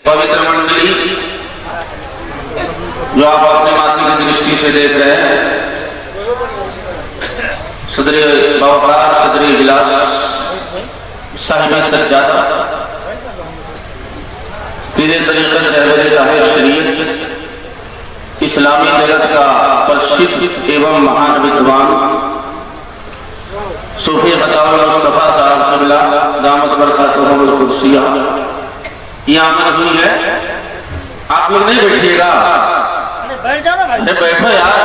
पवित्र मंडली जो आप अपने माथे की दृष्टि से देख रहे हैं, सदर बावकार, सदर इजलास, साहिब सज्जादा, पीरे तरीक़त रहबरे ताहिर शरीयत, इस्लामी जगत का प्रसिद्ध एवं महान विद्वान सूफी ख़ताउल मुस्तफ़ा साहब क़िबला दामत बरकातुहुल क़ुद्सिया की आमद हुई है। आप लोग नहीं बैठिएगा, बैठ जाना भाई। बैठो यार,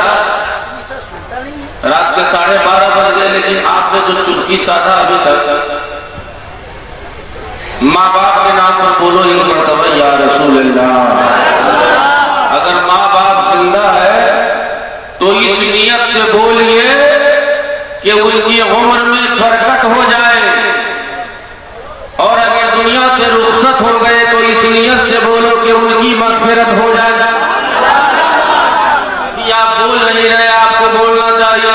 रात के 12:30 बज गए, लेकिन आपने जो चुटकी साधा अभी तक, माँ बाप के नाम पर बोलो एक मरतबा या रसूल अल्लाह। अगर माँ बाप जिंदा है तो इस नियत से बोलिए कि उनकी उम्र में बरकत हो जाए, और अगर दुनिया से रुखसत हो गए तो इस नियत से बोलो कि उनकी मग़फ़िरत हो जाए। आप बोल नहीं रहे, आपको बोलना चाहिए।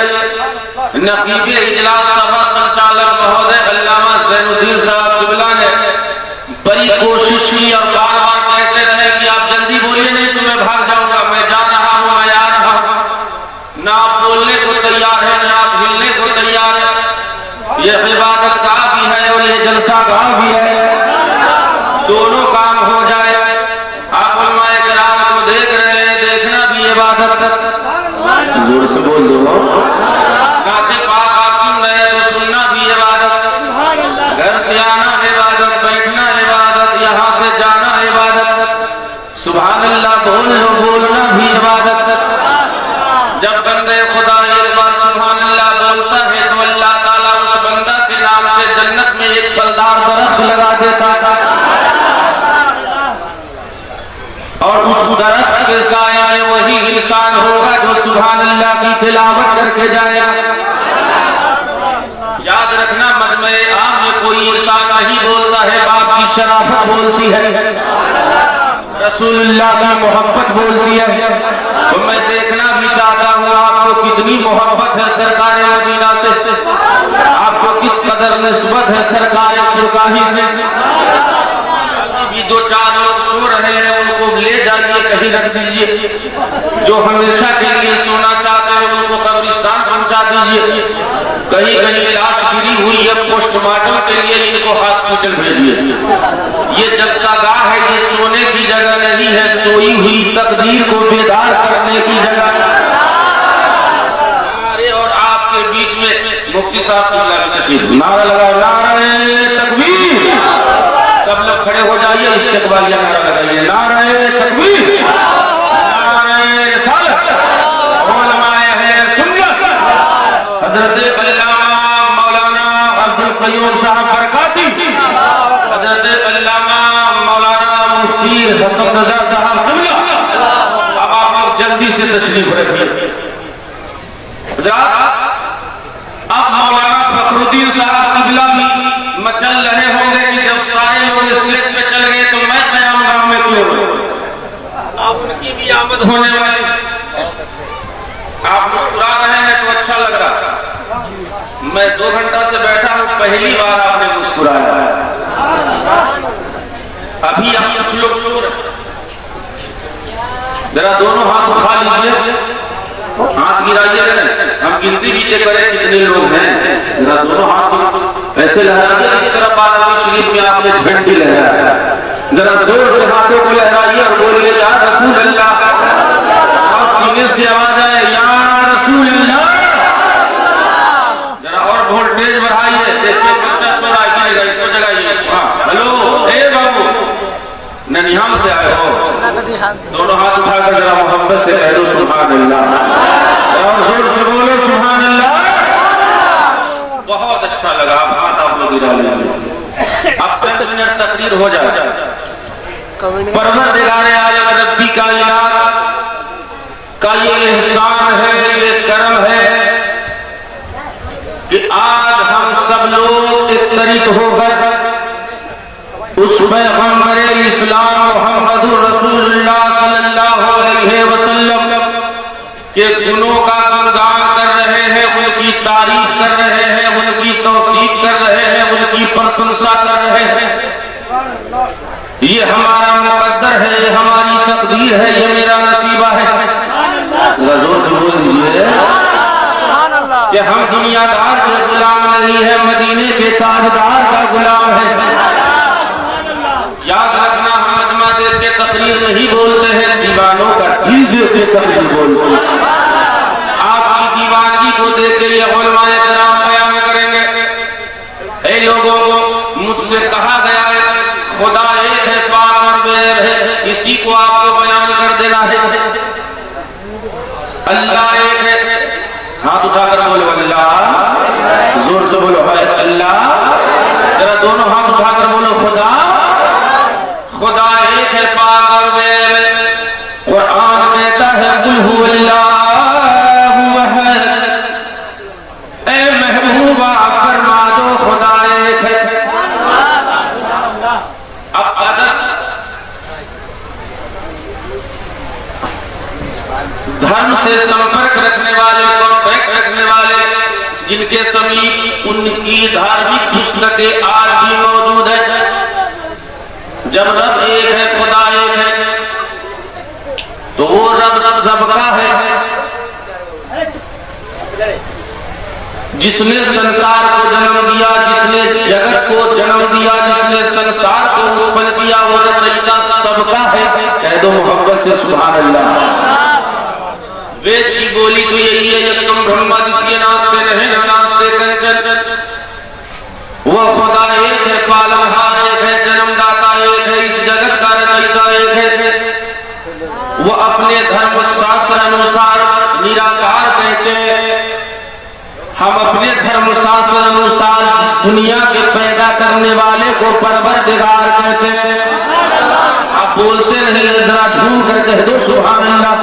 नक़ीब इजलास सभा संचालक महोदय अल्लामा ज़ैनुद्दीन साहब क़िबला ने बड़ी कोशिश की और बार बार कहते रहे कि आप जल्दी बोलिए, नहीं तो मैं भाग जाऊंगा, मैं जा रहा हूं, मैं आ रहा हूं। ना आप बोलने को तैयार है, ना आप हिलने को तैयार है। ये इबादत गाह भी है और ये जलसा गाह भी है, दोनों काम हो जाए। आप उलमाए किराम को देख रहे हैं, देखना भी इबादत। जोर से बोल दो। नाते पाक आप सुन रहे हैं तो सुनना भी इबादत, घर से आना इबादत, बैठना इबादत, यहाँ से जाना इबादत। सुभान अल्लाह बोल लो, बोलना भी इबादत। जब बंदे खुदा एक बार सुभान अल्लाह बोलता है तो अल्लाह ताला उस बंदा के नाम से जन्नत में एक फलदार दरख्त लगा देता था, और उस दरख्त के साया में वही इंसान होगा जो सुभान अल्लाह की तिलावत करके जाएगा। याद रखना, मजमे आम में कोई इंसान नहीं बोलता है, बाप की शराफत बोलती है, रसूलुल्लाह की मोहब्बत बोलती है। तो मैं देखना भी चाहता हूँ आपको कितनी मोहब्बत है सरकार मदीना से, आपको किस कदर निस्बत है सरकार सुरकाही से। दो चार लोग सो रहे हैं, उनको ले जाइए, कहीं रख दीजिए। जो हमेशा के लिए सोना चाहते हैं उनको कब्रिस्तान पहुंचा दीजिए। कहीं कहीं लाश गिरी हुई है, पोस्टमार्टम के लिए इनको हॉस्पिटल भेजिए। ये जलसागाह है, ये सोने की जगह नहीं है, सोई हुई तकदीर को बेदार करने की जगह। और आपके बीच में मुफ्ती साहब नारा लगा, नारे तकबीर। सब लोग खड़े हो जाइए, इस्तिक़बालिया नारा लगाइए, नारे तकबीर, नारे रिसालत, उलमाए अहले सुन्नत, हज़रत अल्लामा मौलाना अब्दुल क़य्यूम साहब बरकाती, हज़रत अल्लामा मौलाना मुफ्ती हसन रज़ा साहब क़िबला। अब आप लोग जल्दी से तशरीफ रखिए। अब मौलाना फखरुद्दीन साहब क़िबला भी मचल रहे होंगे कि जब सारे लोग स्टेज पे चल गए तो मैं क़याम गाह में क्यों रहूं? आप उनकी भी आमद होने वाली। आप मुस्कुरा रहे हैं तो अच्छा लग रहा। मैं 2 घंटा से बैठा हूं, पहली बार आपने मुस्कुराया। अभी आप कुछ लोग सो रहे, जरा दोनों हाथ उठा लीजिए, हाथ गिराइए, हम गिनती भी करें कितने लोग हैं। जरा दोनों हाथ ऐसे लहराइए, इस तरह बारावी शरीफ में आपने झंडी लहराया। जरा जोर से हाथों को लहराइए और बोलिए या रसूल अल्लाह। और सीने से आवाज आए या रसूल अल्लाह। जरा और वोल्टेज बढ़ाइए, देखिए बच्चा सो रहा है, इसको जगाइए। हेलो, ए बाबू, ननिहाल से आए हो? दोनों हाथ उठाकर जरा मोहब्बत से कह दो सुभान अल्लाह, और जोर से बोलो सुभान अल्लाह। बहुत अच्छा लगा। आप हाथ आप लोग गिरा लीजिए। अब 5 मिनट तकरीर हो जाए। परवरदिगार आलम रब्बी कायनात का ये एहसान है, ये करम है कि आज हम सब लोग एकत्रित होकर उस पैगंबर इस्लाम मुहम्मदुर रसूलुल्लाह सल्लल्लाहु अलैहि वसल्लम के गुणों का गुणगान कर रहे हैं, उनकी तारीफ कर रहे हैं, उनकी तौसीफ कर रहे हैं, उनकी प्रशंसा कर रहे हैं। ये हमारा मुकद्दस है ये मेरा नसीबा है। जोर से बोल दीजिए कि हम दुनियादार के गुलाम नहीं है, मदीने के ताजदार का गुलाम है। याद रखना, हम मजमा देख के तकरीर नहीं बोलते हैं, दीवानों का दिल देख के तकरीर बोलते हैं। आपकी दीवानगी को देख के ये उलमाए कराम बयान करेंगे। ऐ लोगों को, मुझसे कहा गया है खुदा एक है, पाक और बेर है, इसी को आपको बयान कर देना है। अल्लाह एक है, हाथ उठाकर बोलो अल्लाह, जोर से बोलो है अल्लाह, जरा दोनों हाथ उठाकर बोलो खुदा। खुदा एक है, पाक और बेर है। कुरान कहता है कुल हु अल्लाहु अहद। ऐ महबूबा फरमा दो खुदा एक है। अब अदब धर्म से संपर्क रखने वाले, कॉन्टैक्ट रखने वाले, जिनके समीप उनकी धार्मिक पुस्तकें आज भी मौजूद है। जब रब एक है, खुदा एक है, तो वो रब सबका है। जिसने संसार को जन्म दिया, जिसने जगत को जन्म दिया, जिसने संसार को उत्पन्न किया, वो रचयिता सबका है। कह दो मोहब्बत से सुभान अल्लाह। वेद की बोली तो यही है, जब तुम ब्रह्मा द्वितीय नास्ते नहीं न नास्ते कंचन। वो खुदा एक है, पालनहार एक है, जन्मदाता एक है, इस जगत का रचयिता एक है। वो अपने धर्म शास्त्र अनुसार निराकार कहते हैं। हम अपने धर्म शास्त्र अनुसार इस दुनिया के पैदा करने वाले को परवरदिगार कहते हैं। आप बोलते नहीं, जरा झूम कर कह दो सुभान अल्लाह।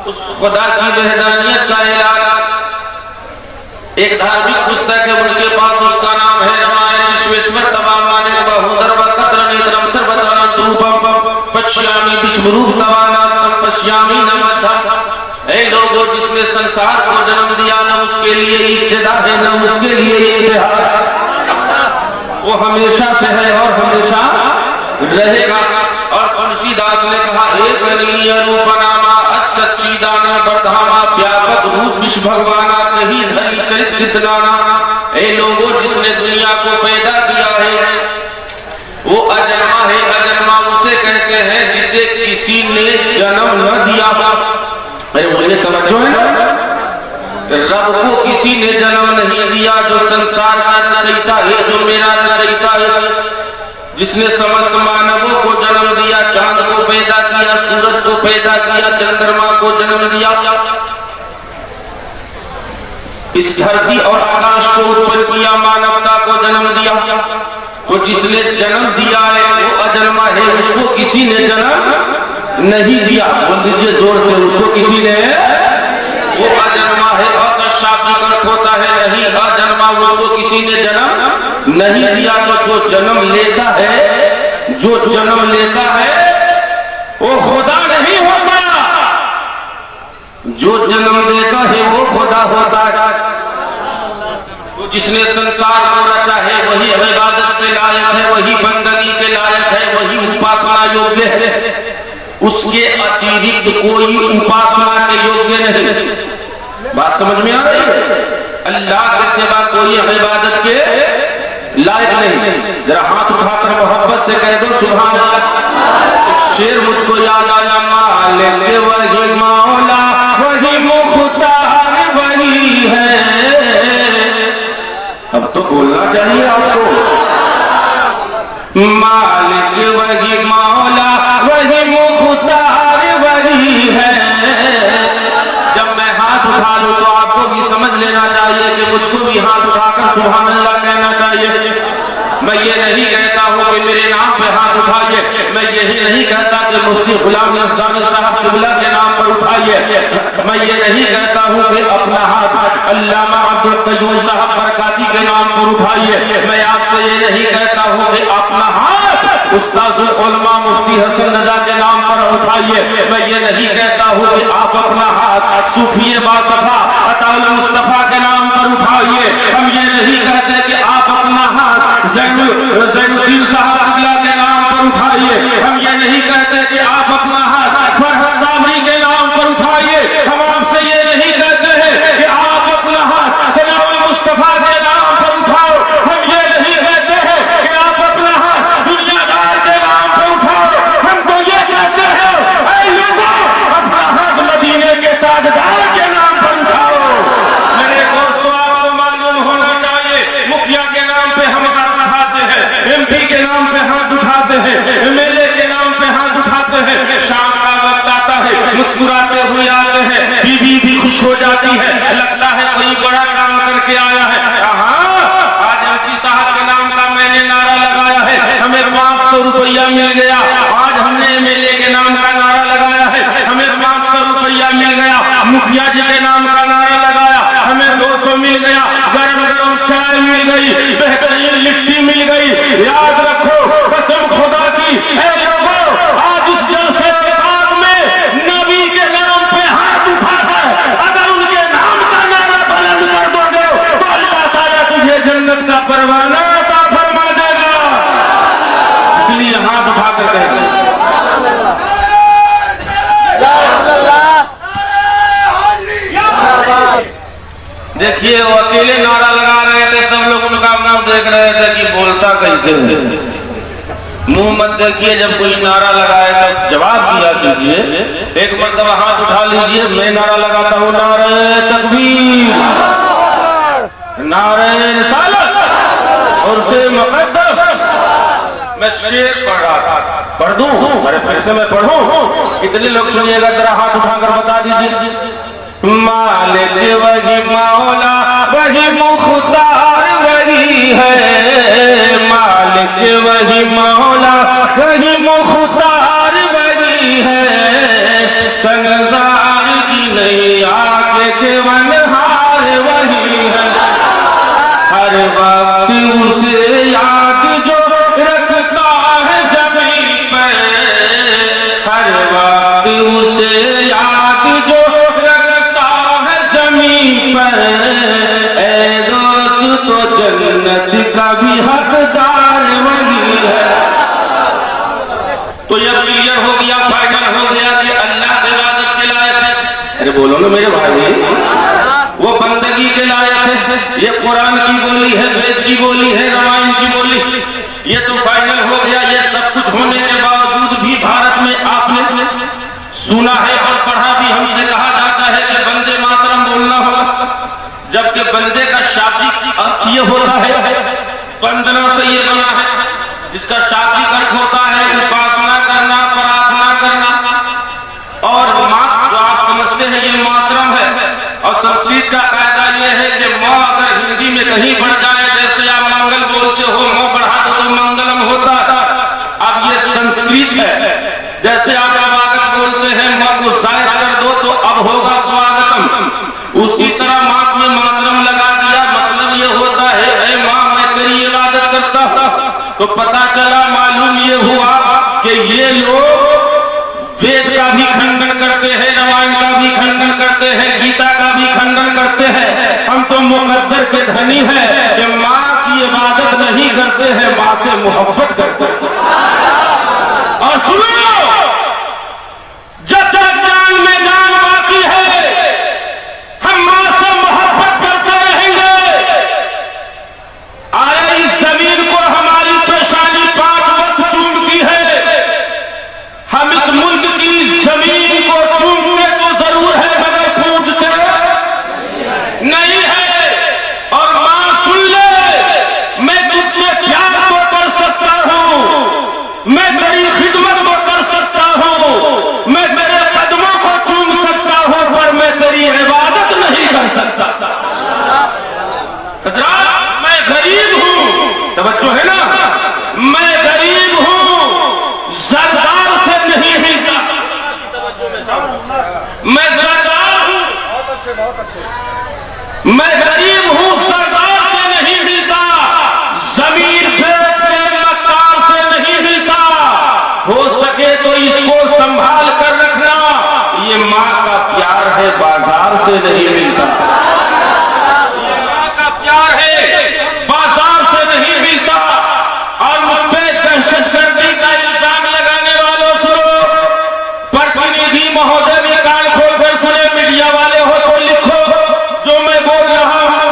उस खुदा की वहदानियत का ऐलान एक धार्मिक पुस्तक है, उनके पास, उसका नाम है रामायण। विश्वेश्वर तवामाने बहुधर वक्त्र नेत्रम सर्वदानंत रूपम पश्यामि विश्वरूप तवानात्म पश्यामि न मध्यम। ऐ लोगों, जिसने संसार को जन्म दिया, न उसके लिए इब्तिदा है, न उसके लिए इंतहा। वो हमेशा से है और हमेशा रहेगा। और तुलसीदास ने कहा एक अनीय रूप नामा सच्चिदाना बरधामा व्यापक रूप विश्व भगवाना कहीं धरी चरित नाना। ऐ लोगों, जिसने दुनिया को पैदा किया है वो अजन्मा है। अजन्मा उसे कहते हैं जिसे किसी ने जन्म न दिया। अरे बोले तवज्जो है, रब को किसी ने जन्म नहीं दिया, जो संसार का रचयिता है, जो मेरा रचयिता है, जिसने समस्त मानवों को जन्म दिया, चांद को पैदा किया, सूरज को पैदा किया, चंद्रमा को जन्म दिया, इस धरती और आकाश को उत्पन्न किया, मानवता को जन्म दिया। वो जिसने जन्म दिया है वो अजन्मा है, उसको किसी ने जन्म नहीं दिया। बोल दीजिए जोर से, उसको किसी ने, वो अजन्मा है। अशाब्दिक अर्थ होता है नहीं अजन्मा, उसको किसी ने जन्म नहीं दिया। तो जो जन्म लेता है, जो जन्म लेता है वो खुदा नहीं होता, जो जन्म देता है वो खुदा होता है। तो जिसने संसार को रचा है वही इबादत के लायक है, वही बंदगी के लायक है, वही उपासना योग्य है। उसके अतिरिक्त कोई उपासना के योग्य नहीं। बात समझ में आ रही है? अल्लाह के सिवा कोई इबादत के लायक नहीं। जरा हाथ उठाकर मोहब्बत से कह दो सुभान अल्लाह। शेर मुझको याद आया, मालिक वही मौला वही मुख्तार वही है। अब तो बोलना चाहिए आपको। मालिक वही मौला वही मुख्तार वही है। जब मैं हाथ उठा लूं तो आपको भी समझ लेना चाहिए कि मुझको भी हाथ उठाकर सुभान अल्लाह कहना चाहिए। मैं ये नहीं कहता हूँ कि मेरे नाम पे हाथ उठाइए, मैं यही नहीं कहता कि मुफ्ती गुलाम नसरानी साहब किबला के नाम पर उठाइए, मैं ये नहीं कहता हूँ कि अपना हाथ अल्लामा अब्दुल कयूम साहब बरकाती के नाम पर उठाइए, मैं आपसे ये नहीं कहता हूँ कि अपना हाथ उस्ताद उलमा मुफ्ती हसन रजा के नाम पर उठाइए, मैं ये नहीं कहता हूँ कि आप अपना हाथ सूफी बासफा अताउल मुस्तफा के नाम पर उठाइए, हम ये नहीं कहते कि आप अपना हाथ जैनुद्दीन साहब किबला के नाम पर उठाइए, हम ये नहीं कहते कि आप अपना रुपया मिल गया। आज हमने एमएलए के नाम का नारा लगाया है, हमें 500 रुपया मिल गया। मुखिया जी के नाम का नारा लगाया, हमें 200 मिल गया। गरम गरम चाय मिल गई, बेहतरीन लिट्टी मिल गई। याद रखो, कसम खुदा की, ऐ लोगों, आज इस जलसे के बाद में नबी के नाम पे हाथ उठाकर अगर उनके नाम का नारा बुलंद कर दोगे तो अल्लाह ताला तुझे जन्नत का परवाना अता फरमा देगा। इसलिए हाथ उठाकर कहेंगे। देखिए वो अकेले नारा लगा रहे थे, सब लोग उनका मुंह देख रहे थे कि बोलता कैसे है। मुंह मत देखिए, जब कोई नारा लगाए तो जवाब दिया कीजिए। एक मरतबा हाथ उठा लीजिए, मैं नारा लगाता हूँ, नारे तकबीर, नारे रिसालत और से मुक़द्दस। मैं शेर पढ़ रहा था, पढ़ दूं? अरे फिर से मैं पढ़ूं? इतने लोग सुनिएगा, जरा हाथ उठाकर बता दीजिए। मालिक वही, मौला वही, मुख्तार वही है। मालिक वही, मौला वही, मुख्तार वही है। संसार की नैया के वनहार वही है। हर वक्त उसे याद जो रखता है ज़मीन पर, हर वक्त उसे याद जो ऐ दोस्त तो जन्नत का भी हकदार वही है। तो यह क्लियर हो गया, फाइनल हो गया कि अल्लाह के इबादत के लायक है। अरे बोलो ना मेरे भाई, वो बंदगी के लायक है। ये कुरान की बोली है, वेद की बोली है, रामायण की बोली। ये तो फाइनल हो गया। ये सब कुछ होने के बावजूद भी भारत में आपने सुना है और पढ़ा भी, हमसे कहा जाता है कि वंदे मातरम बोलना होगा, जबकि बंदे का शाब्दिक अर्थ ये होता है, वंदना से ये बना है, जिसका शाब्दिक अर्थ होता है उपासना करना, प्रार्थना करना। और मात जो आप समझते हैं ये मातरम है। और संस्कृत का कायदा ये है कि माँ अगर हिंदी में कहीं बढ़ जाए, जैसे आप मंगल बोलते हो, माँ बढ़ा दो तो मंगलम होता था। अब ये संस्कृत है। जैसे आप स्वागत बोलते हैं, माँ को शायद कर दो तो अब होगा स्वागतम। उसी तरह माँ में मातरम लगा दिया, मतलब ये होता है, ऐ माँ मैं तेरी इबादत करता हूँ। तो पता चला, मालूम ये हुआ कि ये लोग वेद का भी खंडन करते हैं, रामायण का भी खंडन करते हैं, गीता का भी खंडन करते हैं। हम तो मुकद्दर के धनी हैं कि माँ की इबादत नहीं करते हैं, माँ से मोहब्बत करते हैं। और सुनो, जब तक जान में जान बाकी है, हम माँ से मोहब्बत करते रहेंगे। आए इस जमीन को हमारी पेशानी 5 वक्त चूमती है। हम इस मुल्क की जमीन को चूमते तो जरूर है, मगर पूजते नहीं है। और माँ सुन ले, मैं तुझसे प्यार तो कर सकता हूँ, मैं तेरी खिदमत तो कर सकता हूँ, मैं तेरे कदमों को चूम सकता हूँ, पर मैं तेरी इबादत नहीं कर सकता। मैं गरीब हूँ, तवज्जो है ना, मैं गरीब हूँ, सरदार से नहीं हिलता। मैं सरदार हूँ, मैं गरीब हूँ, सरदार से नहीं हिलता। जमीन पे मकान से नहीं हिलता। हो सके तो इसको संभाल कर रखना, ये माँ का प्यार है, बाजार से नहीं मिलता। ये माँ का प्यार है, बाजार से नहीं मिलता। और मुझ पे दहशतगर्दी का इल्जाम लगाने वालों सुनो, प्रतिनिधि महोदय भी कान खोल कर सुने, मीडिया वाले हो तो लिखो जो मैं बोल रहा हूं।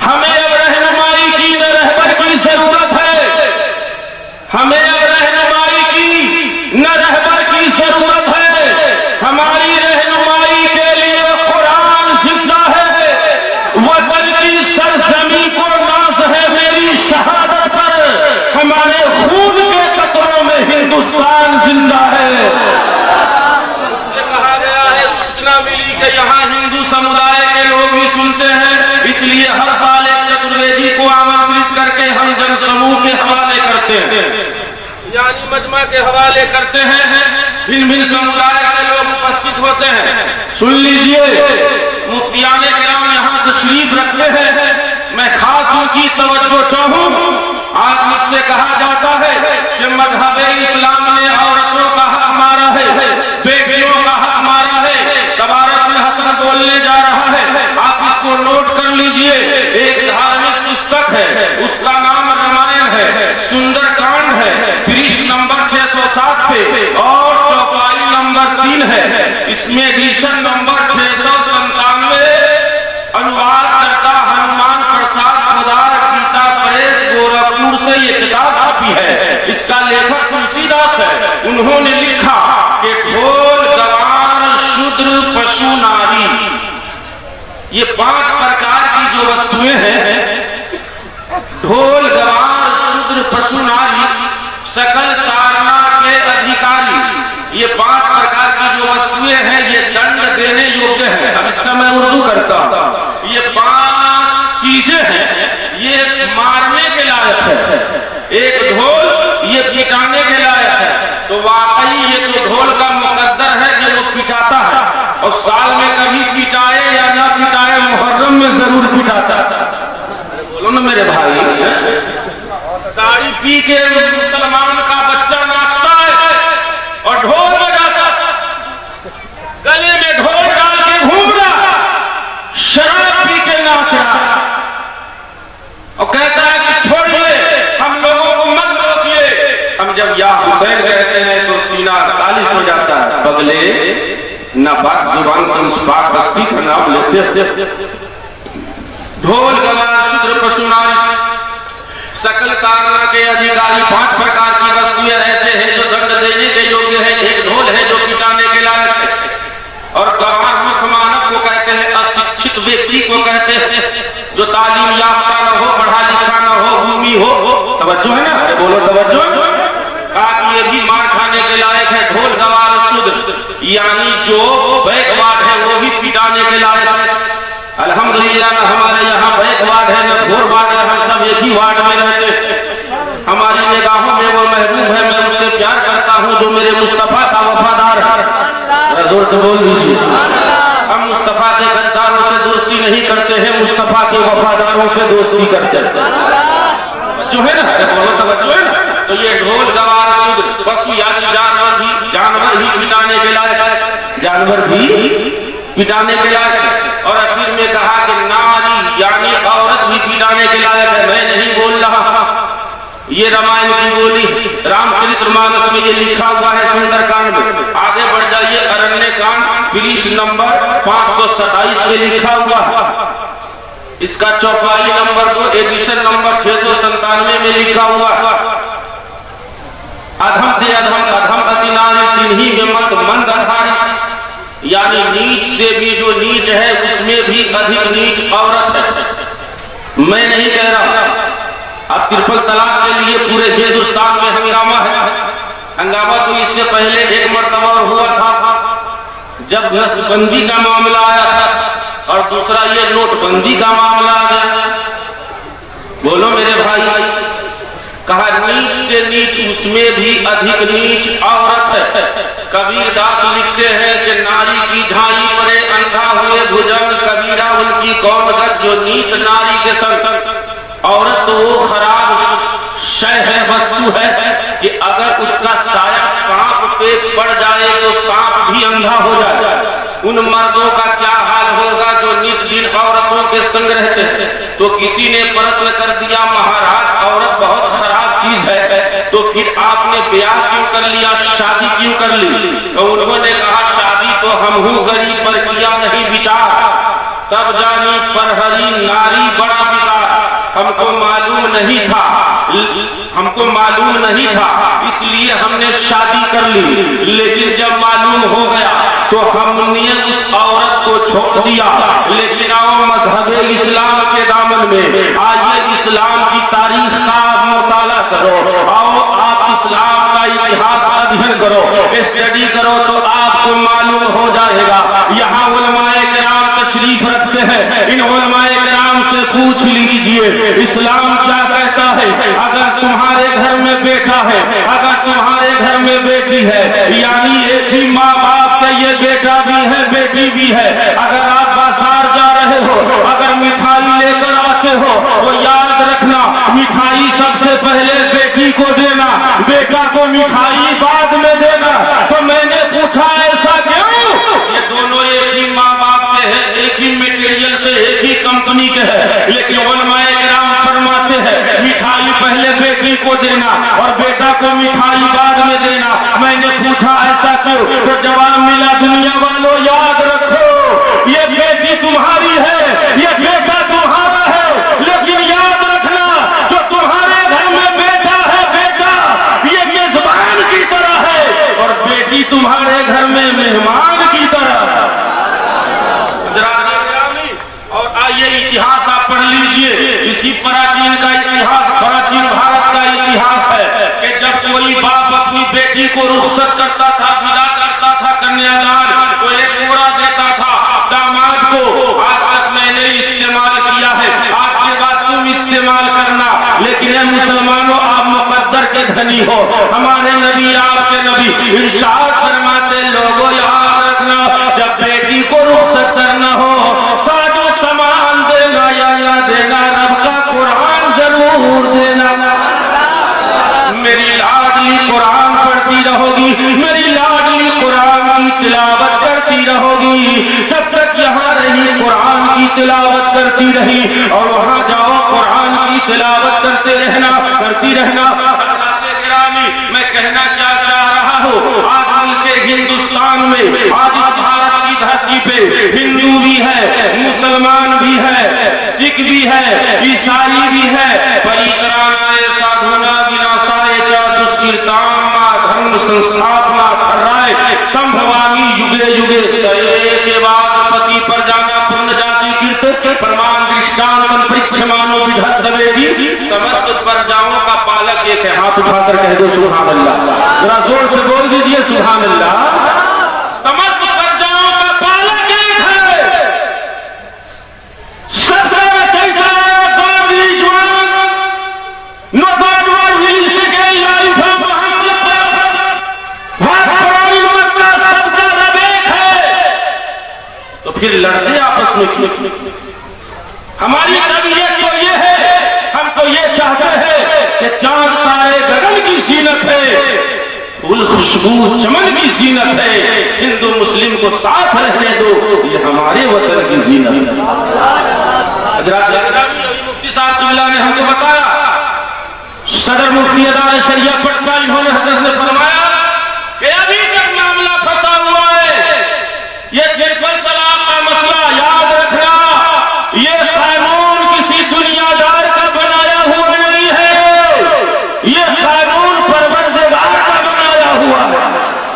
हमें अब रहनुमाई की न रहबर की जरूरत है, हमें अब रहनुमाई की न रहबर की जरूरत है। हमारी रहनुमाई के लिए कुरान जिंदा है, वतन की सरजमी को नाज है मेरी शहादत पर। हमारे खून के कतरों में हिंदुस्तान जिंदा है। कहा गया है, सूचना मिली कि यहाँ हिंदू समुदाय के लोग भी सुनते हैं, इसलिए हर साल एक चतुर्वेदी को आमंत्रित करके हम जनसमूह मजमू के हवाले करते हैं, यानी मजमा के हवाले करते हैं। भिन्न भिन्न समुदाय के लोग उपस्थित होते हैं। सुन लीजिए, मुफ्तियाने किराम यहाँ तशरीफ रखते हैं। मैं खास उनकी तवज्जो चाहूँ। आज मुझसे कहा जाता है कि मजहब इस्लाम ने औरतों का हक मारा है, बेटियों का हक मारा है। तबारक हसन बोलने जा रहा है, आप इसको नोट कर लीजिए। एक धार्मिक पुस्तक है, उसका नाम रामायण है, सुंदरकांड है, पृष्ठ नंबर 607 पे और चौपाई नंबर 3 है। इसमें एडिशन नंबर 697 अनुवाद करता हनुमान प्रसाद खुदार गीता प्रेस गोरखपुर से ये किताब छपी है। इसका लेखक तुलसीदास है। उन्होंने लिखा कि ढोल गवार शूद्र पशु नारी, ये 5 प्रकार की जो वस्तुएं हैं, ढोल गवार शूद्र पशु नारी सकल तारना के अधिकारी, ये 5 प्रकार की जो वस्तुएं हैं ये दंड देने योग्य है। अब इसका मैं उर्दू करता हूं। ये 5 चीजें हैं, ये मारने के लायक है। एक ढोल ये पिटाने के लायक है। तो वाकई ये तो ढोल का मुकद्दर है जो लोग पिटाता है, और साल में कभी पिटाए या ना पिटाए, मुहर्रम में जरूर पिटाता है। बोलो ना मेरे भाई, दाढ़ी पी के मुसलमान का बच्चा नाचता है और ढोल बजाता, गले में ढोल डाल के घूम रहा, शराब पी के नाच रहा, और कहता है कि छोड़िए, हम लोगों को मत रोकिए। हम जब या हुसैन कहते हैं तो सीना तालिश हो जाता है। बगले न बात जुबान से उस पाक बस्ती का नाम लेते। ढोल गवार शूद्र पशु नारी सकल तारना के अधिकारी, 5 प्रकार की वस्तुएं ऐसे हैं जो दंड देने के योग्य है। एक ढोल है जो पिटाने के लायक है, और गवार मूर्ख मानव को कहते हैं, अशिक्षित व्यक्ति को कहते हैं, जो तालीम याफ्ता न हो, पढ़ा लिखा न हो, भूमि हो। तवज्जो है ना? अरे बोलो तवज्जो। कहा ये भी मार खाने के लायक है। ढोल गवार शूद्र यानी जो बैकवाद है वो भी पिटाने के लायक है। अल्हम्दुलिल्लाह न हमारे यहाँ बैकवाद है न घोरवाद है, हम सब एक ही वार्ड में रहते हैं। हमारी निगाहों में वो महबूब है, मैं उससे प्यार करता हूँ जो मेरे मुस्तफा का वफादार है। जोर से बोल दीजिए। हम मुस्तफा के गद्दारों से दोस्ती नहीं करते हैं, मुस्तफा के वफादारों से दोस्ती करते हैं। जो है ना, बोलो तवज्जो है ना? तो ये ढोल गवार शूद्र पशु यानी जानवर ही पिटाने के लायक है, जानवर भी पिटाने के लायक है। और आखिर में कहा कि नारी यानी औरत भी पिटाने के लायक है। मैं नहीं बोल रहा, ये रामायण की बोली, रामचरितमानस में ये लिखा हुआ है सुंदरकांड में। आगे बढ़ जाइए, अरण्य कांड पृष्ठ नंबर 527 में लिखा हुआ। इसका चौपाई नंबर 2 एडिशन नंबर 697 में लिखा हुआ। अधम से अधम अधम अति नारी तिन्ही में मत मंद अधारी, यानी नीच से भी जो नीच है उसमें भी अधिक नीच औरत है। मैं नहीं कह रहा, अब ट्रिपल तलाक के लिए पूरे हिंदुस्तान में हंगामा है। हंगामा तो इससे पहले एक मर्तबा हुआ था जब नसबंदी का मामला आया था, और दूसरा ये नोटबंदी का मामला आ गया। बोलो मेरे भाई, कहा नीच से नीच उसमें भी अधिक नीच औरत है। कबीर दास लिखते हैं कि नारी की झाई परे अंधा हुए भुजंग, कबीरा उनकी कौन गत जो नीच नारी के संग। औरत तो वो खराब शय है, वस्तु है कि अगर उसका साया सांप पे पड़ जाए तो सांप भी अंधा हो जाए। उन मर्दों का क्या हाल होगा जो नित दिन औरतों के संग रहते हैं। तो किसी ने प्रश्न कर दिया, महाराज औरत बहुत खराब चीज है, तो फिर आपने ब्याह क्यों कर लिया, शादी क्यों कर ली? तो उन्होंने कहा शादी तो हम हूँ गरीब पर किया नहीं विचार, तब जानी पर हरी नारी बड़ा विकार। हमको मालूम नहीं था, हमको मालूम नहीं था, इसलिए हमने शादी कर ली। लेकिन जब मालूम हो गया तो हमने उस औरत को छोड़ दिया। लेकिन आओ मजहब इस्लाम के दामन में आइए, इस्लाम की तारीख का मुताला करो। आओ आप इस्लाम का इतिहास अध्ययन करो, स्टडी करो, तो आपको मालूम हो जाएगा। यहाँ उलमाए किराम तशरीफ रखते हैं, इन उलमाए किराम से पूछ लीजिए इस्लाम क्या कहता है। अगर तुम्हारे घर में बेटा है, अगर तुम्हारे घर में बेटी है, यानी एक ही माँ बाप के ये बेटा भी है बेटी भी है, अगर आप बाजार जा रहे हो, अगर मिठाई लेकर आते हो तो याद रखना मिठाई सबसे पहले बेटी को देना, बेटा को मिठाई बाद में देना। तो मैंने पूछा ऐसा क्यों? ये दोनों एक ही माँ बाप के हैं, एक ही मटेरियल से, एक ही कंपनी के हैं, लेकिन उलमाए किराम फरमाते हैं मिठाई पहले बेटी को देना और बेटा को मिठाई बाद में देना। मैंने पूछा ऐसा क्यों? तो जवाब मिला दुनिया वालों याद रखो ये बेटी तुम्हारी है, ये बेटा तुम्हारा है, लेकिन याद रखना जो तुम्हारे घर में बेटा है बेटा ये मेजबान की तरह है और बेटी तुम्हारे घर में मेहमान की तरह। और आइए इतिहास आप पढ़ लीजिए, इसी प्राचीन का इतिहास, प्राचीन भारत का इतिहास है कि जब कोई बाप अपनी बेटी को रुखसत करता था, विदा करता था कन्यादान, तो एक पूरा देता था दामाद को। आज तक मैंने इस्तेमाल किया है, आज के बाद तुम इस्तेमाल करना, लेकिन ये मुसलमानों आप मुकद्दर के धनी हो। हमारे नबी आपके नबी इरशाद फरमाते लोगों याद रखना जब बेटी को रुखसत करना हो साजो सामान देना या ना देना, रब का कुरान जरूर देना। मेरी लाडली कुरान पढ़ती रहोगी, मेरी लाडली कुरान की तिलावत करती रहोगी। जब तक यहाँ रही कुरान की तिलावत करती रही और वहाँ जाओ कुरान की तिलावत करते रहना, करती रहना। मैं कहना क्या चाह रहा हूँ, आज मुल्क हिंदुस्तान में, आज इस भारत की धरती पे हिंदू भी है, मुसलमान भी है, सिख भी है, ईसाई भी है। परित्राणाय साधुना विनाशाय च दुष्कृतां धर्म संस्थापना कराय संभवामी युगे युगे। सरे के बाद पति पर जाना पुण्य जाति कीर्त प्रमाण दृष्टान परीक्षमानो विधत्तवेदी। समस्त प्रजाओं का पालक एक है। हाथ उठाकर कह दो सुभान अल्लाह, जरा जोर से बोल दीजिए सुभान अल्लाह। समस्त प्रजाओं का पालक एक है। सदा चैता गांधी जवान नो गॉड वाज विल के लाइफ ऑफ मोहम्मद वाकई मक्का सबका रब एक है। तो फिर लड़ते आपस में। हमारी तबीयत तो ये है, हम तो ये चाहते हैं कि चांद तारे गगन की जीनत है, फूल खुशबू चमन की जीनत है, हिंदू मुस्लिम को साथ रहने दो, ये हमारे वतन की जीनत है। मुफ्ती साहब किबला ने हमको बताया, सदर मुफ्ती अदालत शरिया पटना इन्होंने हजरत ने फरमाया कि अभी तक मामला फंसा हुआ है, ये ट्रिपल तलाक का मसला। याद रखना ये कानून किसी दुनियादार का बनाया हुआ नहीं है, ये कानून परवरदिगार का बनाया हुआ है।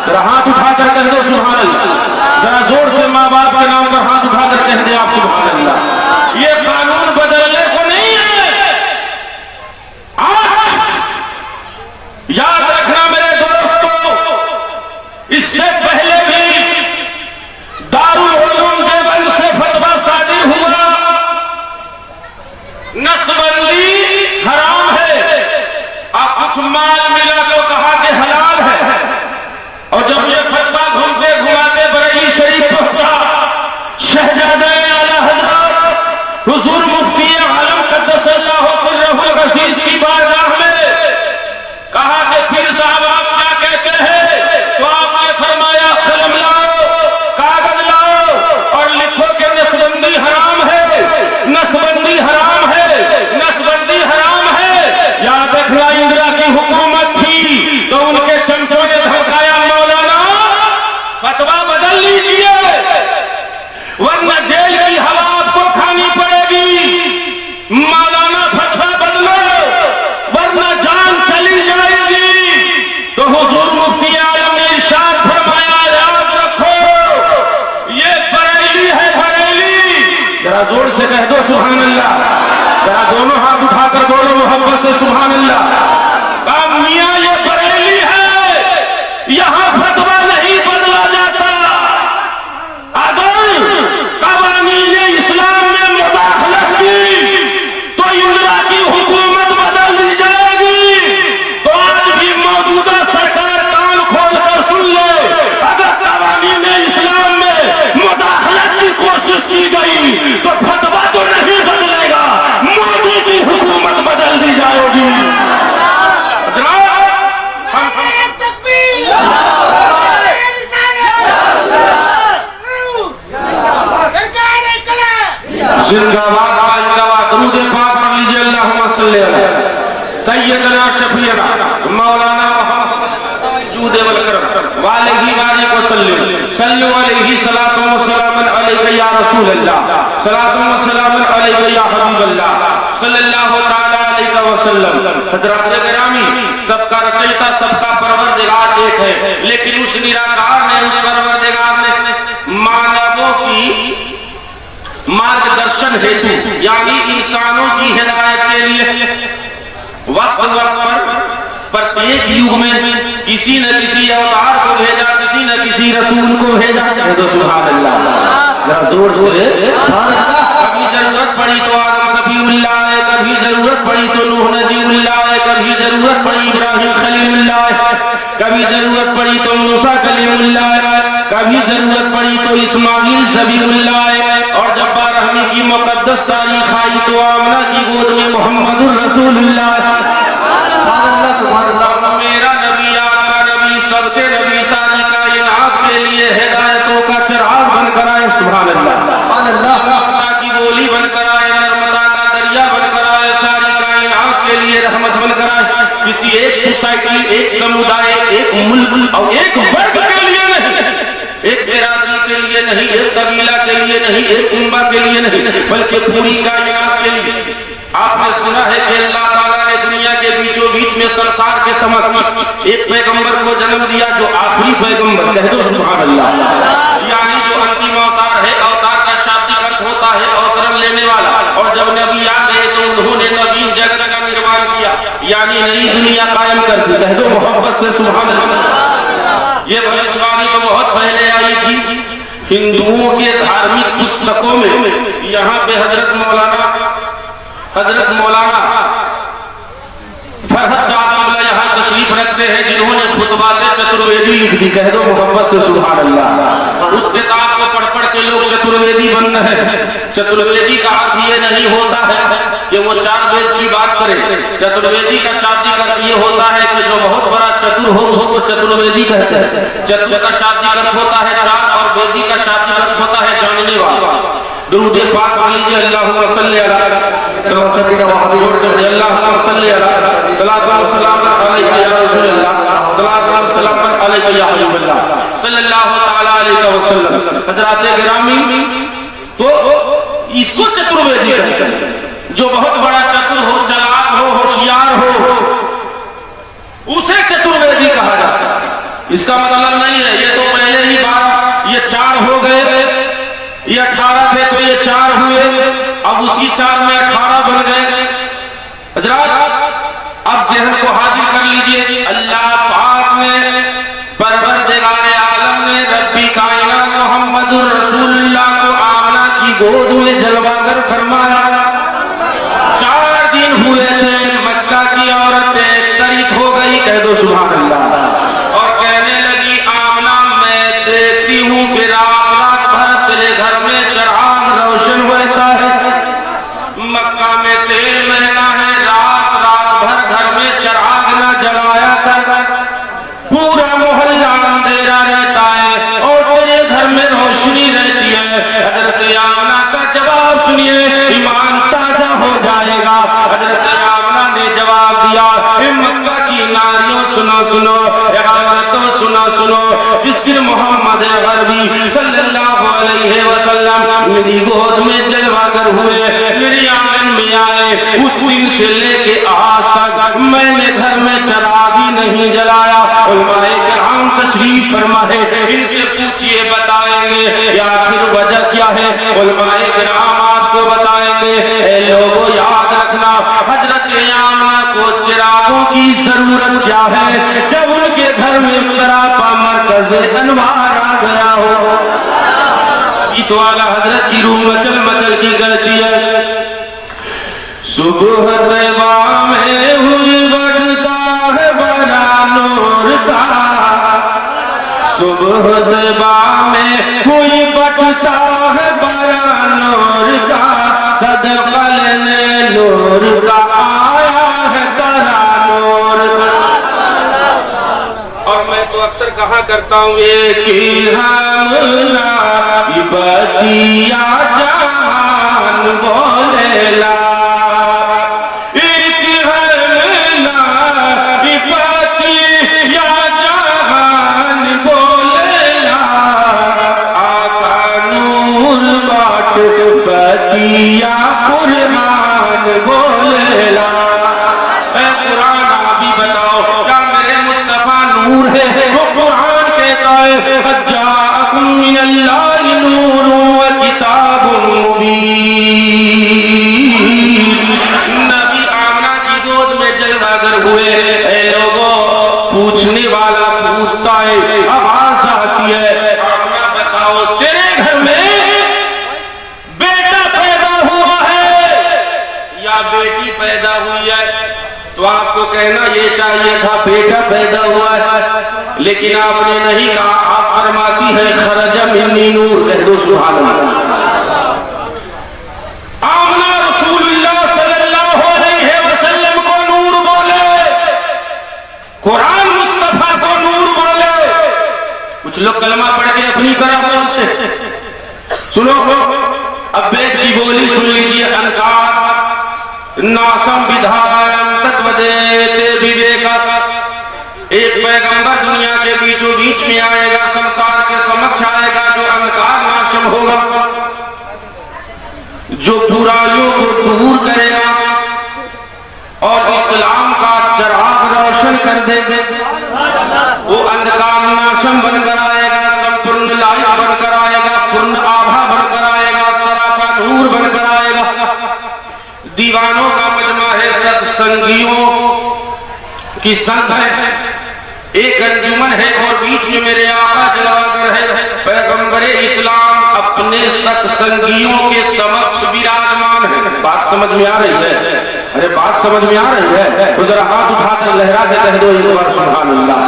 जरा हाथ उठाकर कह दो सुभान अल्लाह, जरा जोर से माँ बाप के नाम पर हाथ उठाकर कह दे आप सुभान अल्लाह। ये कानून बदलने को नहीं है। आज याद रखना मेरे दोस्त, जिंदाबाद जिंदाबाद। दुरूद पाक पढ़ लीजिए। अल्लाहुम्मा सल्ली अला सय्यदना शफीना मौलाना मोहम्मद वल करम वालैहि बारिक वसल्लम सल्लु अलैहि सलातु व सलामन अलैका या रसूल अल्लाह सलातु व सलामन अलैका या हबीब अल्लाह सल्लल्लाहु तआला अलैहि वसल्लम। हजरात गिरामी, सबका रचयिता सबका परवरदिगार एक है, लेकिन उस निराकार ने, उस परवरदिगार ने मानवों की मार्गदर्शन हेतु यानी इंसानों की हिदायत के लिए वक्त वक्त पर प्रत्येक युग में किसी न किसी अवतार को भेजा, किसी न किसी रसूल को भेजा। तो सुभान अल्लाह, जोर से। कभी जरूरत पड़ी तो आदम सफीउल्लाह है, कभी जरूरत पड़ी तो नूह नजीउल्लाह है, कभी जरूरत पड़ी इब्राहिम खलीलुल्लाह है, कभी जरूरत पड़ी तो मूसा कलीमुल्लाह है, कभी जरूरत पड़ी तो इस्माइल ज़बीहुल्लाह है, और जब बारहवीं की मुकद्दस तारीख आई तो आमना की गोद में मोहम्मदुर रसूलुल्लाह। मेरा नबी, आपका नबी, सबके नबी, सारी कायनात के लिए हिदायतों का चिराग बनकर आए। सुभान अल्लाह। की बोली बनकर आए, नर्मदा का दरिया बनकर आए, सारी कायनात के लिए रहमत बनकर आए। किसी एक सोसाइटी, एक समुदाय, एक मुल्क और एक वर्ग के लिए नहीं, एक बिरादरी के लिए नहीं, एक कबीला के लिए नहीं, एक उम्मा के लिए नहीं, बल्कि पूरी कायनात के लिए। आपने सुना है कि अल्लाह ताला ने दुनिया के बीचों बीच में संसार के समक्ष एक पैगंबर को जन्म दिया, जो आखिरी पैगंबर, कह दो सुभान अल्लाह, यानी जो अंतिम अवतार है। अवतार का शाब्दिक अर्थ होता है अवतरण लेने वाला, और जब नबी आ गए तो उन्होंने नवीन जगत का निर्माण किया, यानी नई दुनिया कायम कर दी। कह दो मोहब्बत से सुभान अल्लाह। ये भविष्यवाणी तो बहुत पहले आई थी हिंदुओं के धार्मिक पुस्तकों में। यहाँ पे हजरत मौलाना फरहत साहब यहाँ तशरीफ रखते हैं, जिन्होंने खुतबा से चतुर्वेदी लिख दी। कह दो मोहब्बत से सुभान अल्लाह। उस किताब को पढ़ पढ़ के लोग चतुर्वेदी बन रहे हैं। चतुर्वेदी का अर्थ ये नहीं होता है कि वो चार वेद की बात करे। चतुर्वेदी का शाब्दिक अर्थ ये होता है कि जो बहुत बड़ा चतुर हो उसको चतुर्वेदी कहते हैं। चतुर का शाब्दिक अर्थ होता है चार, और वेदी का शाब्दिक अर्थ होता है जानने वाला। दुरूद पाक पढ़ लीजिए। अल्लाहुम्मा सल्ली अला अल्लाहुम्मा सल्ली अला सलातु व सलाम अलैका या रसूलल्लाह सलातु व सलाम अलैका या हबीबल्लाह सल्लल्लाहु तआला अलैहि वसल्लम। हजरात गिरामी, तो इसको चतुर्वेदी कहते हैं। जो बहुत बड़ा चतुर हो, चालाक हो, होशियार हो, उसे चतुर्वेदी कहा जाता है। इसका मतलब नहीं है ये तो पहले ही बात, ये चार हो गए, ये 18 थे तो ये 4 हुए, अब उसी 4 में 18 बन गए। हजरात, अब ज़हन को हाजिर कर लीजिए। अल्लाह पाक ने, परवरदिगार आलम ने, रब्बी कायनात मोहम्मदुर रसूलुल्लाह को आमना की गोद में जलवाकर फरमाया। 4 दिन हुए थे, मक्का की औरत 1 तारीख हो गई। कह दो सुभान अल्लाह। और कहने लगी, आमना मैं देखती हूँ कि रात भर तेरे घर में चराग रोशन होता है, मक्का में तेल महंगा है, रात भर घर में चराग न जलाया कर, पूरा मोहल्ला अंधेरा रहता है और तेरे घर में रोशनी रहती है। हजरत आमना का जवाब सुनिए, ईमान ताजा हो जाएगा। हजरत आमना ने जवाब दिया, मक्का की नारियों सुनो सुनो, औरतों सुनो सुनो, जिस दिन मोहम्मद अरबी सल्लल्लाहु अलैहि वसल्लम मेरी गोद में जलवागर हुए, मेरे आंगन में आए, उस दिन से लेके आज तक मैंने घर में चराग ही नहीं जलाया। उलमाए किराम तशरीफ फरमाए, इनसे पूछिए बताएंगे आखिर वजह क्या है। उलमाए किराम आपको बताएंगे। लोगों याद रखना, हजरत आमना को चिरागों की जरूरत क्या है जब उनके घर में सरापा मरकज़ अनवार आ गया हो। तो आला हजरत की रूह मचल मचल की कहती है, सुबह तैबा में हुई बढ़ता है बड़ा नूर का, सुबह तैबा में हुई बढ़ता है बड़ा नूर का, सदका लेने नूर का आया है बड़ा नूर का। और मैं तो अक्सर कहा करता हूँ, एक ही हमला बतिया जहां कुरान बोलेला एक है ना विपत्ति या जहान बोलेला आका नूर बाट बतिया कुरान बोलेला। कुरान अभी बताओ क्या मेरे मुस्तफा नूर है? वो कुरान कहता है जाअकुम मिनल्लाहि नूरुन व किताबुन मुबीन। नबी आमना की गोद में जलवागर हुए। ऐ लोगों, पूछने वाला पूछता है, आवाज आती है, आमना बताओ तेरे घर में बेटा पैदा हुआ है या बेटी पैदा हुई है? तो आपको कहना ये चाहिए था बेटा पैदा हुआ है, लेकिन आपने नहीं कहा। आप फरमाती है खरजा मिन्नी नूर, कह दो सुभान अल्लाह। आमना रसूलुल्लाह सल्लल्लाहु अलैहि वसल्लम को नूर बोले, कुरान मुस्तफा को नूर बोले। कुछ लोग कलमा पढ़ के अपनी तरह बोलते। सुनो, अब वेद की बोली सुन लीजिए। अनकार नासम विधान तत्वदेते विवेका। एक पैगंबर दुनिया के बीचों बीच में आएगा, संसार के समक्ष आएगा, जो अनकार नाशम होगा, जो बुराइयों को दूर करेगा और इस्लाम का चिराग रोशन कर देगा। वो अंधकार नाशम बनकर आएगा, संपूर्ण लाइट बनकर आएगा, पूर्ण आभा बनकर आएगा, सरापा नूर बनकर आएगा। दीवानों का मजमा है, सत्संगियों की संग है, एक अंजुमन है और बीच में मेरे आका जलवागर है। पैगंबरे इस्लाम अपने सत्संगियों के समक्ष विराजमान है। बात समझ में आ रही है? अरे बात समझ में आ रही है तो जरा हाथ उठाकर लहरा के कह दो एक बार सुभान अल्लाह।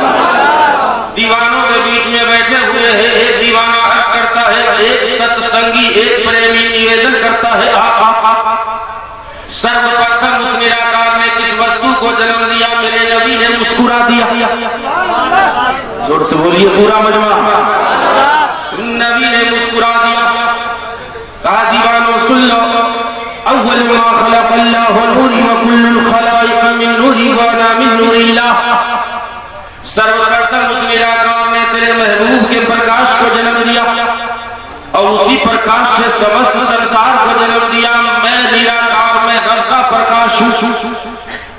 दीवानों के बीच में बैठे हुए हैं। एक दीवाना अर्ज करता है, एक सत्संगी, एक प्रेमी निवेदन करता है, सर्वप्रथम उस निराकार ने किस वस्तु को जन्म दिया? मेरे नबी ने मुस्कुरा दिया। जोर से बोलिए पूरा मजमा। नबी ने मुस्कुरा दिया। कहा दीवानों सुन लो, अव्वल मा खलक़ल्लाहु नूरी व कुल्लुल खलाइक़ मिन नूरी व अना मिन नूरिल्लाह। सर्वप्रथम उस निराकार ने तेरे महबूब के प्रकाश को जन्म दिया और उसी प्रकाश से समस्त संसार को जन्म दिया। मैं निराकार में रब का प्रकाश हूं।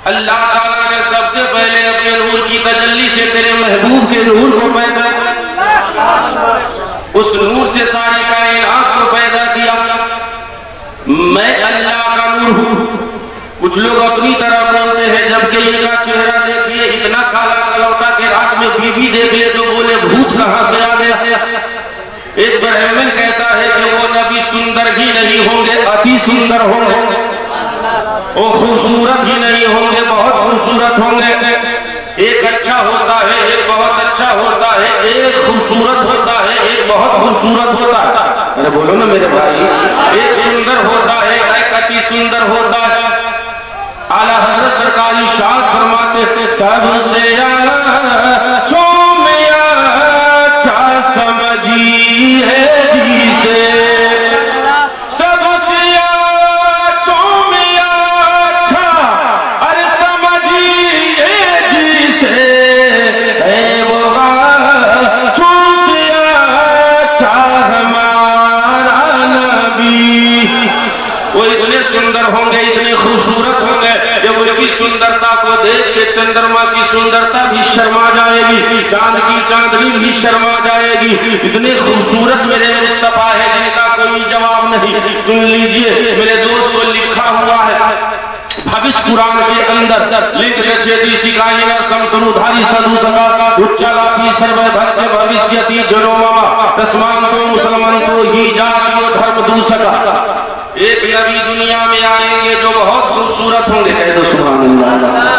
अल्लाह ताला ने सबसे पहले अपने नूर की तजल्ली से तेरे महबूब के नूर को पैदा, उस नूर से सारी कायनात को पैदा किया। मैं अल्लाह का नूर हूं। कुछ लोग अपनी तरह बोलते हैं, जबकि इनका चेहरा देखिए इतना काला कलौटा कि रात में बीवी देख ले तो बोले भूत कहां से आ गया। एक ब्राह्मण कहता है कि वो नबी सुंदर ही नहीं होंगे, अति सुंदर होंगे। वो खूबसूरत ही नहीं होंगे, बहुत खूबसूरत होंगे। एक अच्छा होता है, एक बहुत अच्छा होता है, एक खूबसूरत होता है, एक बहुत खूबसूरत होता है। अरे बोलो ना मेरे भाई, एक सुंदर होता है, एक अति सुंदर होता है। आला हज़रत सरकार इरशाद फरमाते थे, सबसे समझी है जिसे, सबसे अच्छा अरे समझी है जिसे, है वो अच्छा हमारा नबी। वो इतने सुंदर होंगे, इतने खूबसूरत होंगे, जब उनकी सुंदरता को देख के चंद्रमा की सुंदरता भी शर्मा जाएगी, चांद की चांदनी भी शर्मा जाएगी। इतने खूबसूरत मेरे मुस्तफा है जिनका कोई जवाब नहीं। सुन लीजिए मेरे दोस्त को लिखा हुआ है भविष्य पुराण के अंदर, लिंक दशेती शिकायिना समसनुधारी सदुतका उच्चालापी सर्वभक्ष भविष्यति जनोममा तस्मान्तो मुसलमान्तो ही जातियो धर्म दूसका। एक नबी दुनिया में आएंगे जो बहुत खूबसूरत होंगे, कह दो सुभान अल्लाह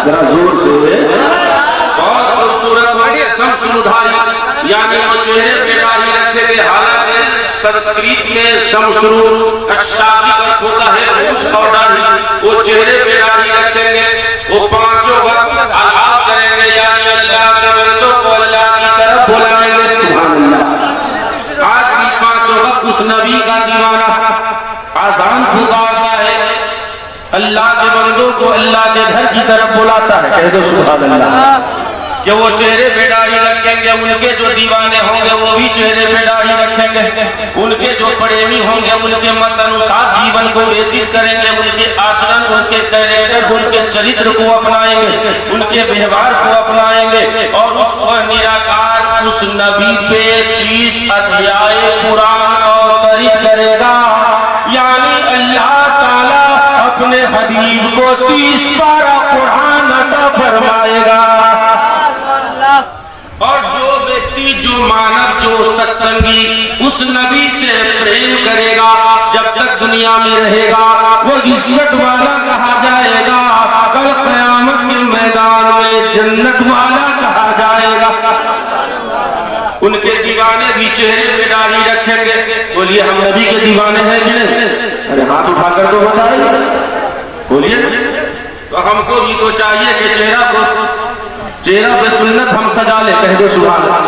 जरा जोर से। बहुत खूबसूरत होंगे, शमसुधारी, यानी वो चेहरे पे दाढ़ी रखेंगे। हालांकि संस्कृत में शमसुर अष्टावी अर्थ होता है मूछ और दाढ़ी। वो चेहरे पे दाढ़ी रखेंगे, वो पांचों वक्त आलाप करेंगे, यानी अल्लाह के बंदों को अल्लाह की तरफ बुलाएंगे। सुभान अल्लाह। आज भी पांचों वक्त उस नबी का दीवाना आजान को अल्लाह के घर की तरफ बुलाता है। कह दो सुभान अल्लाह। कि वो चेहरे पे दाढ़ी रखेंगे, उनके जो दीवाने होंगे वो भी चेहरे पे दाढ़ी रखेंगे, उनके जो प्रेमी होंगे उनके मत अनुसार जीवन को व्यतीत करेंगे, उनके आचरण, उनके कैरेक्टर, उनके चरित्र को अपनाएंगे, उनके व्यवहार को अपनाएंगे और उस निराकार उस नबी पे 30 अध्याय कुरान अवतरित करेगा। यानी अल्लाह ताला अपने हबीब को 30 पारा कुरान अता फरमाएगा। और जो व्यक्ति, जो मानव, जो सत्संगी उस नबी से प्रेम करेगा जब तक दुनिया में रहेगा वो इज्जत वाला कहा जाएगा, कल क़यामत के मैदान में जन्नत वाला कहा जाएगा। उनके दीवाने भी चेहरे पे दाढ़ी रखेंगे। बोलिए हम नबी के दीवाने हैं कि नहीं? अरे हाथ उठाकर तो बताइए, बोलिए। तो हमको भी तो चाहिए कि चेहरा पे सुन्नत हम सजा ले। कह दो सुभान अल्लाह।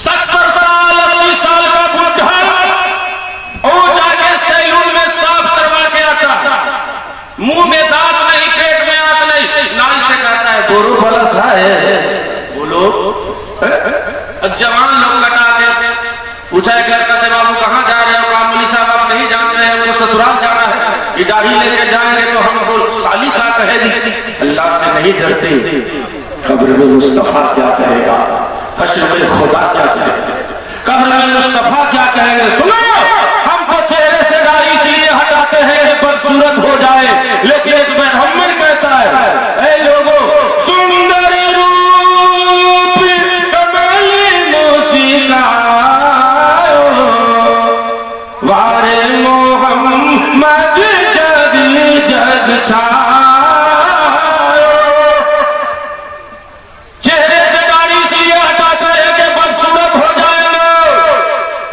70 साल 80 साल का बुढ़ा और जाके सैलून में साफ करवा के आता, मुंह में दांत नहीं, पेट में आंत नहीं, नाई से कहता है गोरू बलस है। बोलो जवान लोग कटाते पूछा करते बाबू कहाँ जा रहे हो? काम साहब आप नहीं जान रहे हैं, उनको ससुराल जाना है, ये दाढ़ी लेके जाएंगे तो हमको साली का कहेगी। अल्लाह से नहीं डरते, कब्र में मुस्तफा क्या कहेगा, हश्र में खुदा क्या कहेगा, कब्र में मुस्तफा क्या कहेंगे। सुनो, हमको चेहरे से दाढ़ी इसलिए हटाते हैं कि बदसूरत हो जाए, लेकिन एक पैगंबर कहता है ऐ लोगों, सुंदर रूप कमल मूसिका वारे मोहम्मद जग जग छायो। चेहरे से दाढ़ी इसलिए हटाते हैं कि बदसूरत हो जाएंगे,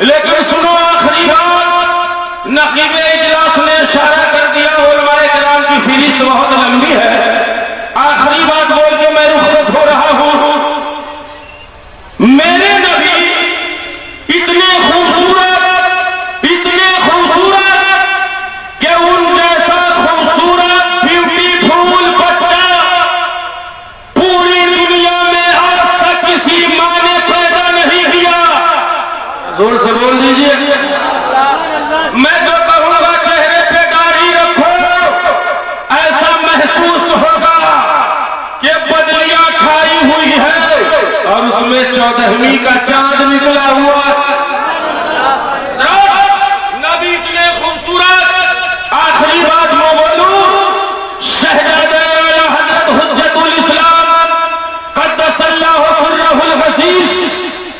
लेकिन सुनो आखिरी बात, नकीबे इजलास ने इशारा कर दिया, उलमाए किराम की फहरिस्त बहुत लंबी है। आखिरी बात बोल के मैं रुखसत हो रहा हूं। मेरे नबी इतने खूबसूरत कि उन जैसा खूबसूरत ब्यूटीफुल बच्चा पूरी दुनिया में आज तक किसी मां ने पैदा नहीं किया। जोर से बोल दीजिए। मैं जो कहूंगा चेहरे पे दाढ़ी रखो, ऐसा महसूस होगा कि बदलियां छाई हुई है और उसमें 14वीं का चांद निकला हुआ है। नबी इतने खूबसूरत। आखिरी बात मैं बोलूं, शहजादे हजरत हुज्जतुल इस्लाम क़द्दसल्लाहु सिर्रहुल हसीस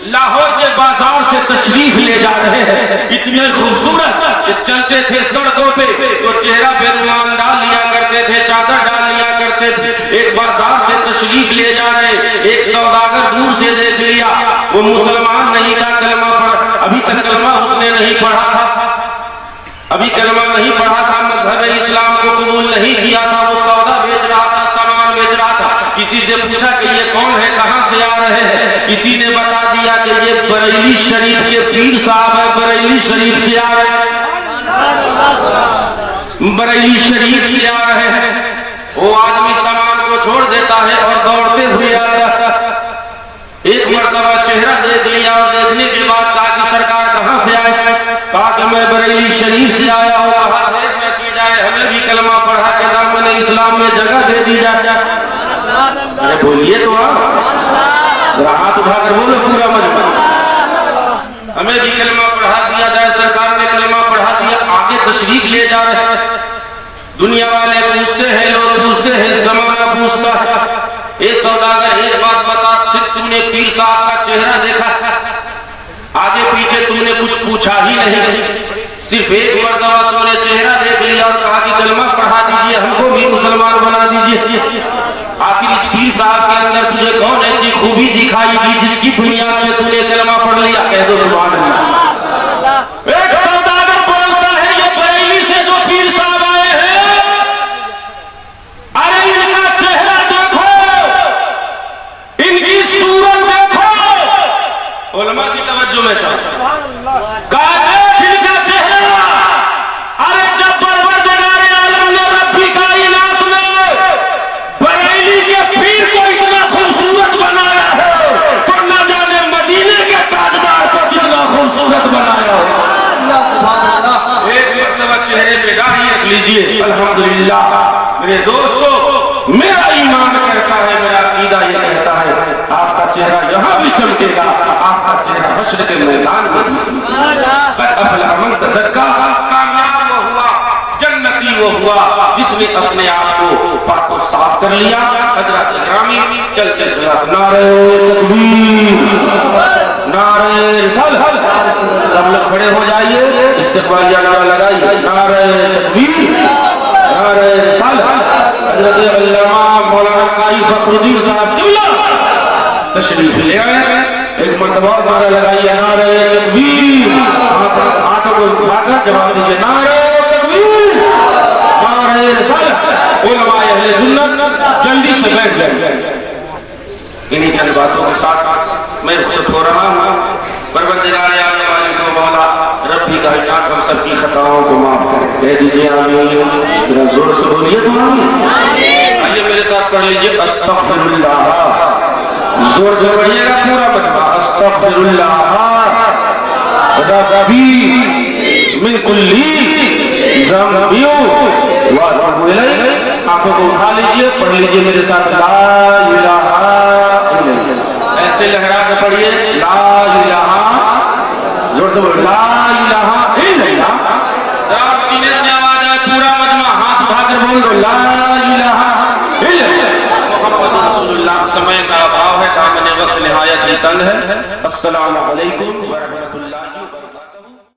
लाहौर के बाजार से तशरीफ ले जा रहे हैं। इतने खूबसूरत कि चलते थे सड़कों पे तो चेहरा पे रुमाल डाल लिया करते थे, चादर डाल लिया करते थे। एक बाजार से तशरीफ ले जा रहे, एक सौदागर दूर से देख लिया, वो मुसलमान नहीं था, कलमा पढ़ा, अभी तक कलमा उसने नहीं पढ़ा था, अभी कलमा नहीं पढ़ा था, मज़हब इस्लाम को कबूल नहीं किया था, वो सौदा बेच रहा था, सामान बेच रहा था। किसी से पूछा कि ये कौन है, कहां से आ रहे हैं? किसी ने बता दिया कि ये बरेली शरीफ के पीर साहब है, बरेली शरीफ से आ रहे हैं, बरेली शरीफ से आ रहे हैं। वो आदमी सामान को छोड़ देता है और दौड़ते हुए आता है। एक मरतबा चेहरा देख लिया और देखने के बाद कहा कि सरकार कहां से आए? कहा कि मैं बरेली शरीफ से आया हूं। कहा में की जाए, हमें भी कलमा पढ़ा के दामन इस्लाम में जगह दे दी जाए। अरे बोलिए तो आप, हाथ उठाकर बोलो पूरा मजबूत, हमें भी कलमा पढ़ा दिया जाए। सरकार ने कलमा पढ़ा दिया, आगे तशरीफ ले जा रहे हैं। दुनिया वाले पूछते हैं, लोग पूछते हैं, जमाना पूछता है। एक सौदागर एक बात बता, सिर्फ तुमने पीर साहब का चेहरा देखा, आगे पीछे तुमने कुछ पूछा ही नहीं, सिर्फ एक मरतबा तुमने चेहरा देख लिया और कहा कि कलमा पढ़ा दीजिए, हमको भी मुसलमान बना दीजिए। आखिर इस पीर साहब के अंदर तुझे कौन ऐसी खूबी दिखाई दी जिसकी बुनियाद में तुमने कलमा पढ़ लिया? कह दो सुभान अल्लाह। एक सौदागर बोलता है, ये बरेली से जो पीर साहब आए हैं, अरे इनका चेहरा देखो, इनकी सूरत देखो। उलमा की तवज्जो में था, इनका चेहरा, अरे जब परवरदिगार आलम ने रब्बी चेहरा यहाँ भी चमकेगा, आपका चेहरा हश्र के मैदान में भी चमकेगा। अफला मन तज़क्का, कामयाब वो हुआ, जन्नती वो हुआ जिसने अपने आप को पाक और साफ कर लिया। हजरत इकरामी चलते चलते नारे तकबीर, नारे रिसालत, सब लोग खड़े हो जाइए, इस्तिक़बालिया नारा लगाइए, नारे तकबीर, नारे रिसालत। हजरत अल्लामा मौलाना काई फखरुद्दीन साहब किबला तशरीफ ले आए, एक मरतबा नारा लगाइए, नारे तकबीर, हाथों को उठाकर जवाब दीजिए, नारे तकबीर, नारे रिसालत। उलमा अहले सुन्नत जल्दी से बैठ गए। इन्हीं चंद बातों के साथ मैं रुखसत हो रहा हूँ। परवरदिगार आने वाले को मौला रब्बी कायनात हम सबकी खताओं को माफ करे, कह दीजिए आमीन, जरा जोर से बोलिए तो आमीन। आइए मेरे साथ पढ़ लीजिए अस्तगफिरुल्लाह, जोर से पढ़िएगा पूरा मजमा, अस्तगफिरुल्लाह रब्बी मिन कुल्ली ज़ंबियो व अतूबु इलैह। आंखों को उठा लीजिए, पढ़ लीजिए मेरे साथ, ला इलाहा इल्लल्लाह, ऐसे लहरा के पढ़िए, ला इलाहा, जोर से बोलिए, ला इलाहा इल्लल्लाह। सीने से आवाज आए, पूरा मजमा हाथ उठाकर बोल दो, ला इलाहा इल्लल्लाह मुहम्मद रसूलुल्लाह। समय का अभाव है, दामन वक्त निहायत ही तंग है। अस्सलामु अलैकुम व रहमतुल्लाहि व बरकातहू।